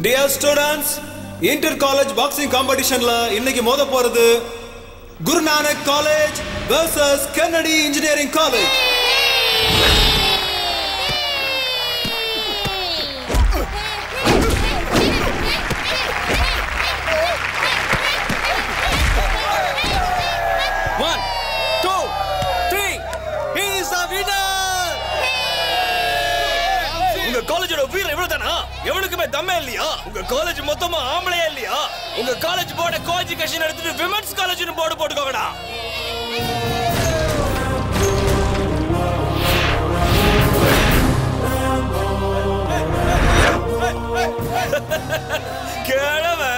Dear students, inter-college boxing competitionல இன்னைக்கு மோத போறது Guru Nanak College versus Kennedy Engineering College. காலேஜோட வீர இவ்வளவுதானா? எவனுக்குமே தம்மே இல்லையா? உங்க காலேஜ் மொத்தமா ஆம்பளையா இல்லையா? உங்க காலேஜ் போர்ட கோஎஜுகேஷன் எடுத்துட்டு விமென்ஸ் காலேஜ்னு போர்டு போட்டுக்கோங்கடா. கேளவே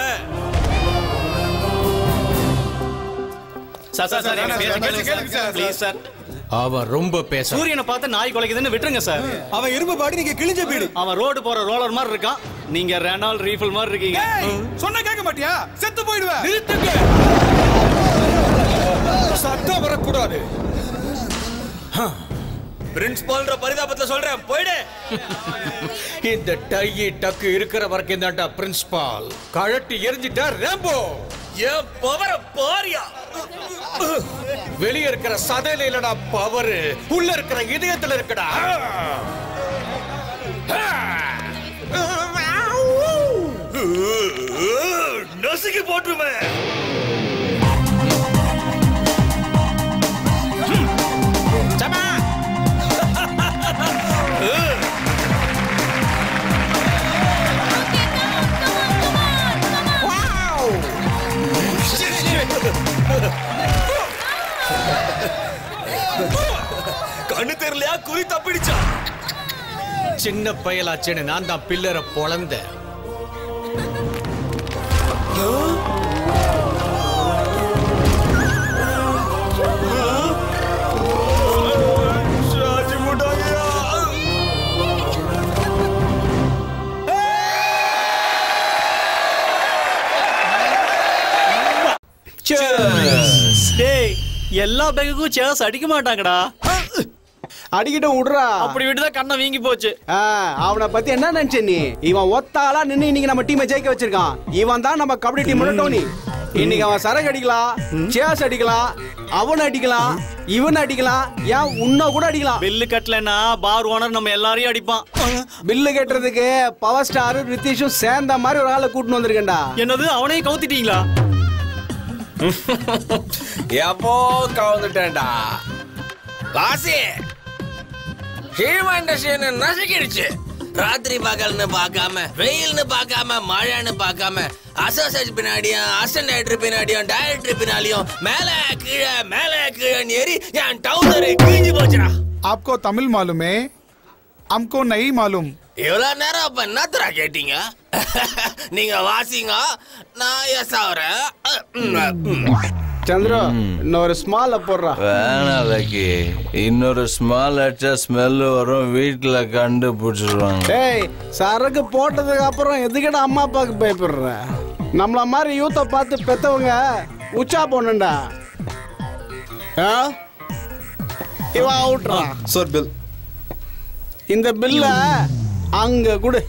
சார் ப்ளீஸ் சார். அவன் ரொம்ப பேச சூரியனை பார்த்து நாய் குலைக்குதுன்னு விட்டுருங்க சார். அவன் இரும்பு பாடி நீங்க கிழிஞ்ச பீடி. அவன் ரோடு போற ரோலர் மாதிரி இருக்கான், நீங்க ரெனால் ரீஃபில் மாதிரி இருக்கீங்க. சொன்னா கேட்க மாட்டியா? செத்து போயிடுவேன். நிறுத்துங்க. சத்தம் வரக்கூடாது. பிரின்சிபால்ன்ற பரிதாபத்துல சொல்றேன், போயிடு. இந்த டையி டக்கு இருக்கிற வரைக்கும் தான்டா பிரின்சிபால். கழட்டி எரிஞ்சிட்டா ரேம்போ. என் பவர பாரியா. வெளிய இருக்கிற சதையில இல்லடா பவர், உள்ள இருக்கிற இதயத்துல இருக்குடா. நசுக்கி போட்டுருவேன். கண்ணு தெரியலையா? குறி தப்பிடுச்சா? சின்ன பயலாச்சேன்னு நான் தான் பில்லரை பொளந்த. எல்லா பேக்குக்கும் சேர்ஸ் அடிக்க மாட்டாங்கடா. அடிக்கிட்ட விடுறா. அப்படி விட்டுதான் கண்ணை வீங்கி போச்சு. அவனை பத்தி என்ன நினைச்ச நீ? இவன் ஒத்தாளா நின்னு இன்னைக்கு நம்ம டீமை ஜெயிக்க வச்சிருக்கான். இவன் தான் நம்ம கபடி டீமோட டோனி. இன்னைக்கு அவன் சரக்கு அடிக்கலாம், சேர்ஸ் அடிக்கலாம், அவன் அடிக்கலாம், இவன் அடிக்கலாம், ஏன் உன்ன கூட அடிக்கலாம். பில்லு கட்டலன்னா பார் ஓனர் நம்ம எல்லாரையும் அடிப்பான். பில்லு கட்டுறதுக்கு பவர் ஸ்டார் ரித்திஷும் சேர்ந்த மாதிரி ஒரு ஆளை கூட்டின்னு வந்திருக்கேன்டா. என்னது, அவனையும் கவுத்திட்டீங்களா? எப்போ கவுந்துட்டேன்டா வாசி. ஹீமாண்டஷன் நசுக்கிடுச்சு. ராத்திரி பகல்னு பார்க்காம, வெயில்னு பார்க்காம, மழைன்னு பார்க்காம, அசோசியேட் பின்னாடியும், அசிஸ்டன்ட் டைரக்டர் பின்னாடியும், டைரக்டர் பின்னாடியும் மேல கீழே ஏறி என் டவுனரை கிழிஞ்சு போச்சுடா. आपको तमिल मालूम है, हमको नहीं मालूम. இவ்வளவு நேரம் அப்ப என்னத்துறா கேட்டீங்க? நீங்க வாசிங்க, நான் எஸ் ஆகுறேன். சந்திரா, இன்னொரு ஸ்மால் போடுறா. வேணாம் லக்கி, இன்னொரு ஸ்மால் அடிச்சா ஸ்மெல் வரும், வீட்டுல கண்டுபிடிச்சிருவாங்க. டேய், சரக்கு போட்டதுக்கு அப்புறம் எதுக்கிட்ட அம்மா அப்பாவுக்கு பயப்படுற? நம்மள மாதிரி யூத்தை பார்த்து பெத்தவங்க உச்சா போனண்டா. இவன் அவுட்ரா. Sir bill. இந்த பில்ல அங்க குடு.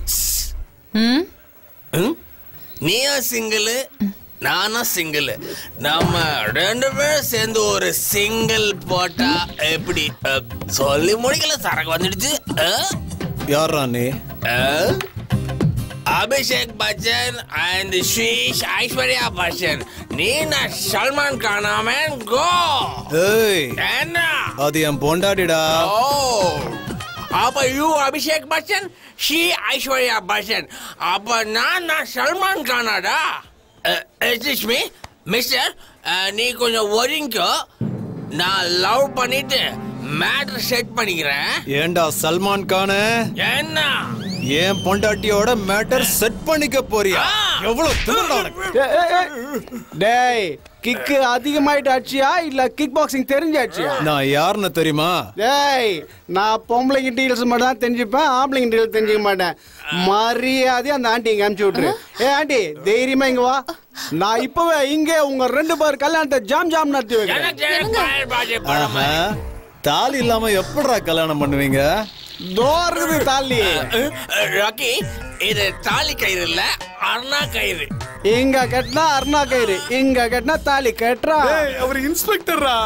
நீயும் சிங்கிள், நானும் சிங்கிள். நம்ம ரெண்டு பேரும் சேர்ந்து ஒரு சிங்கிள் போட்டா எப்படி? சொல்லி முடிக்கல, சரக்கு வந்துடுச்சு. யாரா நீ? அபிஷேக் பச்சன் அண்ட் ஸ்ரீஷ் ஐஸ்வர்யா பச்சன். நீ நான் சல்மான் கானாமே கோ. என்ன அது என் பொண்டாடிடா. அப்ப யூ அபிஷேக் பச்சன், ஷீ ஐஸ்வர்யா பச்சன். அப்ப நான் சல்மான் கானாடா. எக்ஸ்கியூஸ் மீ மிஸ்டர், நீ கொஞ்சம் ஒதுங்கோ. நான் லவ் பண்ணிட்டு மேட்டர் செட் பண்ணிக்கிறேன். ஏண்டா சல்மான் கான? என்ன ஏன் பொண்டாட்டியோட மேட்டர் செட் பண்ணிக்க போறியா? எவ்வளவு திமிரடா உனக்கு? டேய், கிக் அதிகமாயிட்டு ஆச்சியா இல்ல கிக் பாக்ஸிங் தெரிஞ்சாச்சியா? நான் யாருன்னு தெரியுமா? டேய், நான் பொம்பளைங்க டீல்ஸ் மட்டும் தான் தெரிஞ்சுப்பேன், ஆம்பளைங்க டீல்ஸ் தெரிஞ்சுக்க மாட்டேன். மரியாதையா அந்த ஆண்டி இங்க அனுப்பிச்சு விட்டுரு. ஆண்டி, தைரியமா இங்க வா. நான் இப்பவே இங்க உங்க ரெண்டு பேர் கல்யாணத்தை ஜாம் ஜாம் நடத்தி வைக்கிறேன். தாலி இல்லாம எப்படிடா கல்யாணம் பண்ணுவீங்க? தோறுது தாலி. ராக்கி, இது தாலி கயிறு இல்ல, அருணா கயிறு. இங்க கட்டினா அருணா கயிறு, இங்க கட்டினா தாலி கட்டுறா. அவர் இன்ஸ்பெக்டரா?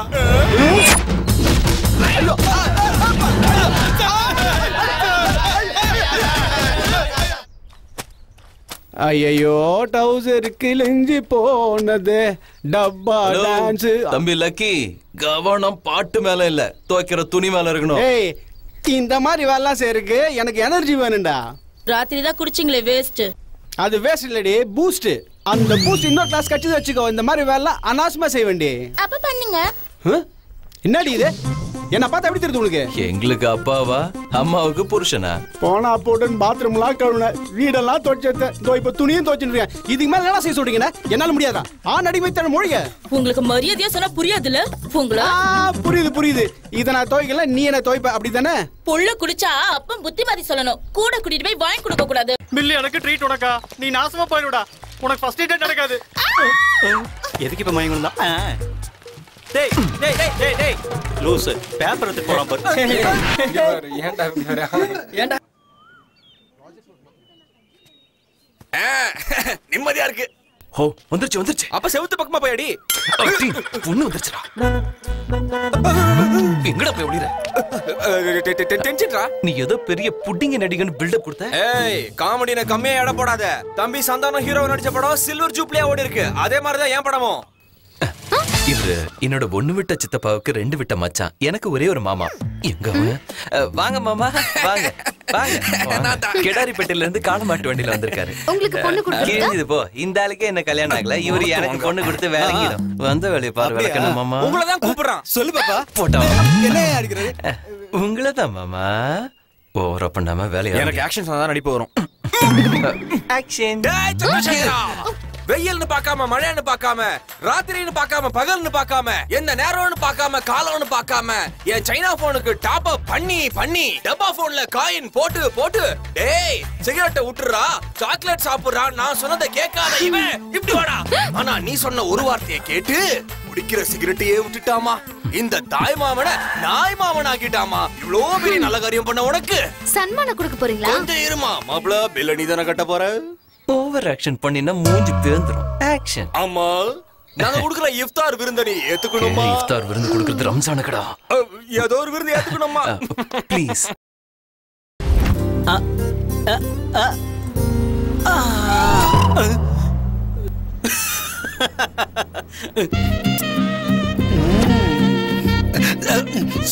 ஐயோ டவுசர் கிழிஞ்சு போனது டப்பா டான்ஸ். தம்பி லக்கி, கவனம் பாட்டு மேல இல்ல, துவைக்கிற துணி மேல இருக்கணும். ஏய், இந்த மாதிரி வேலை செய்யறதுக்கு எனக்கு எனர்ஜி வேணும்டா. ராத்திரி தான் குடிச்சிங்களே வேஸ்ட். அது வேஸ்ட் இல்லடி, பூஸ்ட். அந்த பூஸ்ட் இன்னொரு கிளாஸ் கட்சி வச்சுக்கோ. இந்த மாதிரி வேலை அனாவசியமா செய்ய வேண்டி. அப்ப பண்ணுங்க. என்னடி இது? என்ன பார்த்தா எப்படி தெரியுது உங்களுக்கு? எங்களுக்கு அப்பாவா, அம்மாவுக்கு புருஷனா? போனா போட்டு பாத்ரூம்லாம் கழுவுன, வீடெல்லாம் துவைச்சது, இப்ப துணியும் துவைச்சுருக்கேன். இதுக்கு மேல என்ன செய்ய சொல்றீங்க? என்னால முடியாதா? அடிமை தர மொழிக. உங்களுக்கு மரியாதையா சொன்னா புரியாதுல்ல உங்களா? புரியுது புரியுது. இத நான் துவைக்கல, நீ என்ன துவைப்ப, அப்படிதானே? புள்ள குடிச்சா அப்பம் புத்திமதி சொல்லணும், கூட கூட்டிட்டு போய் வாங்கி கொடுக்க கூடாது. பில்லு எனக்கு ட்ரீட் உனக்கா, நீ நாசமா போயிடுடா. உனக்கு ஃபர்ஸ்ட் டேட் நடக்காது. எதுக்கு இப்ப மயங்க வந்தா? டேய் டேய் டேய் டேய் டேய் லூஸ் பேப்பர் எடுத்து போறா பாரு. ஏன்டா நிம்மதியா இருக்கு. ஓ வந்துருச்சு. அப்ப செவுத்து பக்கமா போய் அடி. பொண்ணு வந்துருச்சுடா. எங்கடா போய் ஒளிற? டென்ஷன்டா. நீ ஏதோ பெரிய புட்டிங்க நடிகன்னு பில்டப் கொடுத்த. ஏய், காமெடின கம்மியா எடை போடாத. தம்பி சந்தானம் ஹீரோ நடிச்ச படம் சில்வர் ஜூப்லியா ஓடி இருக்கு. அதே மாதிரி தான் என் படமும். இது என்னோட ஒண்ணு விட்ட சித்தப்பாவுக்கு 2 விட்ட மச்சான், எனக்கு ஒரே ஒரு மாமா. எங்க வாங்க மாமா, வாங்க வாங்க. கெடாரிப்பேட்டையில இருந்து காலமாட்டு வண்டியில வந்திருக்காரு. உங்களுக்கு பொண்ணு கொடுத்தது போ. இந்த ஆளுக்கே என்ன கல்யாணம் ஆகல, இவரு எனக்கு பொண்ணு கொடுத்து வேலைங்கிடும். வந்த வேலையை பாரு. விளக்கணும் மாமா. உங்களை தான் கூப்பிடுறான். சொல்லு பாப்பா. போட்டோ என்ன அடிக்கிறது? உங்களை தான் மாமா. ஓவரா பண்ணாம வேலையை. எனக்கு ஆக்ஷன் சொன்னா தான் நடிப்பு வரும். ஆக்ஷன். வெயில்னு பார்க்காம, மழைன்னு பார்க்காம, ராத்திரின்னு பார்க்காம, பகல்னு பார்க்காம, எந்த நேரம்னு பார்க்காம, காலம்னு பார்க்காம, என் சைனா போனுக்கு டாப் அப் பண்ணி டப்பா போன்ல காயின் போட்டு டேய் சிகரெட்டை விட்டுறா, சாக்லேட் சாப்பிடுறா, நான் சொன்னதை கேட்காத இவன் இப்படி வாடா. ஆனா நீ சொன்ன ஒரு வார்த்தையை கேட்டு குடிக்கிற சிகரெட்டையே விட்டுட்டாமா. இந்த தாய் மாமனை நாய் மாமன் ஆக்கிட்டாமா. இவ்வளோ பெரிய நல்ல காரியம் பண்ண உனக்கு சன்மானம் கொடுக்க போறீங்களா? கொஞ்சம் இருமா மாப்ள, பில்ல நீ தானே கட்ட போற. ஓவர் ஆக்ஷன் பண்ணினா மூஞ்சி பேந்துரும். ஆக்ஷன். ஆமா, நாங்க குடுக்குற இஃப்தார் விருந்து நீ ஏத்துக்கணுமா? இஃப்தார் விருந்து குடுக்குறது ரம்ஜானுக்குடா. ஏதோ ஒரு விருந்து ஏத்துக்கணுமா? ப்ளீஸ்.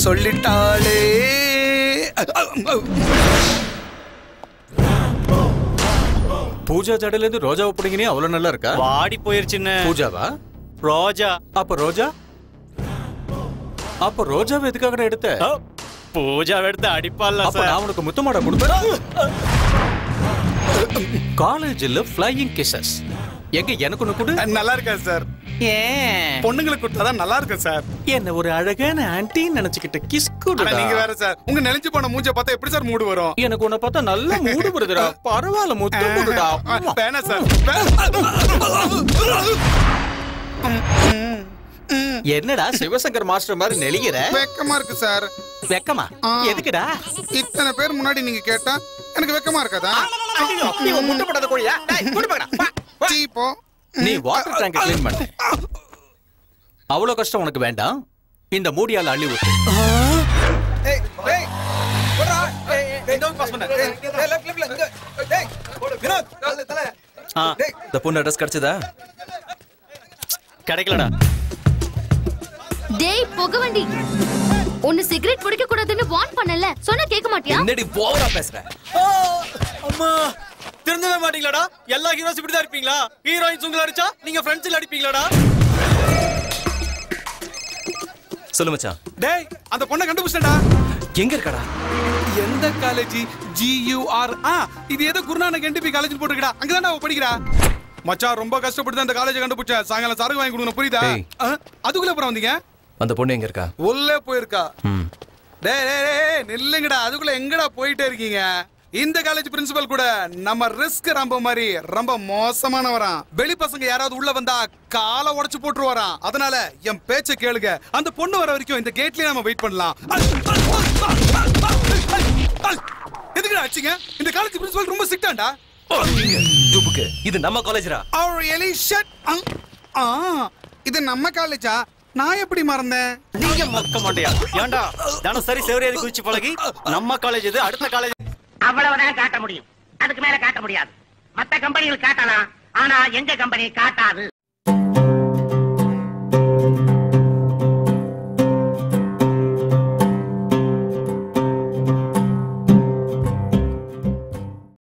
சொல்லிட்டாளே. பூஜா ஜடையில இருந்து ரோஜாவை பிடிங்கினே அவ்வளவு நல்லா இருக்கா? வாடி போயிருச்சுன்னு. பூஜாவா? ரோஜா. அப்ப ரோஜா? அப்ப ரோஜாவை எதுக்காக எடுத்த? பூஜா எடுத்து அடிப்பால. அப்ப நான் உனக்கு முத்தமாட கொடுத்தேன். காலேஜ்ல ஃப்ளையிங் கிசஸ். எங்க எனக்கு ஒண்ணு கொடு. நல்லா இருக்கா சார்? ஏன் பொண்ணுங்களுக்கு கொடுத்தாதான் நல்லா இருக்கும் சார். என்ன ஒரு அழகான ஆன்ட்டி நினைச்சுக்கிட்ட கிஸ் கொடு. நீங்க வேற சார். உங்க நெளிஞ்சு போன மூஞ்ச பார்த்தா எப்படி சார் மூடு வரும்? எனக்கு உன்னை பார்த்தா நல்ல மூடு வருதுடா. பரவாயில்ல, முத்தம் கொடுடா. வேணா சார். என்னடா சிவசங்கர் மாஸ்டர் மாதிரி நெளிகிற? வெக்கமா இருக்கு சார். வெக்கமா? எதுக்குடா? இத்தனை பேர் முன்னாடி நீங்க கேட்டா எனக்கு வெக்கமா இருக்காதா? நீ முட்டை போடாத கோழியா? சீப்போ. நீ வாட்டர் டேங்க் க்ளீன் பண்ணு. அவ்வளவு கஷ்டம் உனக்கு வேண்டாம். இந்த மூடியால அள்ளி ஊத்து. ஏய் ஏய் போடா. ஏய் டோன்ட் பாஸ் பண்ணு. ஏய் லெஃப்ட்ல. ஏய் வினோத் தல. இந்த பொண்ணு அட்ரஸ் கிடைச்சதா? கிடைக்கலடா. டேய் புகவண்டி, உன்னை சிகரெட் பிடிக்க கூடாதுன்னு வார்ன் பண்ணல, சொன்னா கேட்க மாட்டியா? என்னடி ஓவரா பேசுற? அம்மா திருந்தவே மாட்டீங்களாடா? எல்லா ஹீரோஸ் இப்படி தான் இருப்பீங்களா? ஹீரோயின்ஸ் உங்களை அடிச்சா நீங்க ஃப்ரெண்ட்ஸ்ல அடிப்பீங்களாடா? சொல்லு மச்சான். டேய் அந்த பொண்ணை கண்டுபிடிச்சடா. எங்க இருக்கடா? எந்த காலேஜ்? GUR. இது ஏதோ குருநானக் NDP காலேஜ் போட்டுருக்கடா. அங்கதான்டா அவ படிக்கிறா. மச்சான் ரொம்ப கஷ்டப்பட்டு அந்த காலேஜ் கண்டுபிடிச்சேன். சாயங்காலம் சரக்கு வாங்கி கொடுக்கணும், புரியுதா? அதுக்குள்ள அப்புறம் வந்தீங்க. அந்த பொண்ணு எங்க இருக்கா? உள்ளே போயிருக்கா. டேய் டேய் டேய் நில்லுங்கடா. அதுக்குள்ள எங்கடா போயிட்டே இருக்கீங்க? இந்த காலேஜ் பிரின்சிபல் கூட நம்ம ரிஸ்க் ரொம்ப மாதிரி ரொம்ப மோசமானவராம். வெளி பசங்க யாராவது உள்ள வந்தா காலை உடைச்சு போட்டுருவாராம். அதனால என் பேச்ச கேளுங்க. அந்த பொண்ணு வர வரைக்கும் இந்த கேட்லயே நம்ம வெயிட் பண்ணலாம். எதுக்குடா ஆச்சுங்க? இந்த காலேஜ் பிரின்சிபல் ரொம்ப ஸ்ட்ரிக்ட்டாண்டா. ஜூபுக்கு இது நம்ம காலேஜ்ரா. இது நம்ம காலேஜா? நான் எப்படி மறந்தேன்? நீங்க மறக்க மாட்டியா? ஏண்டா தினசரி செவரேறி குதிச்சு பழகி நம்ம காலேஜ் இது அடுத்த காலேஜ் அவ்வளவுதான் காட்ட முடியும். அதுக்கு மேல காட்ட முடியாது. மத்த கம்பெனிகள் காட்டலாம், ஆனா எங்க கம்பெனி காட்டாது.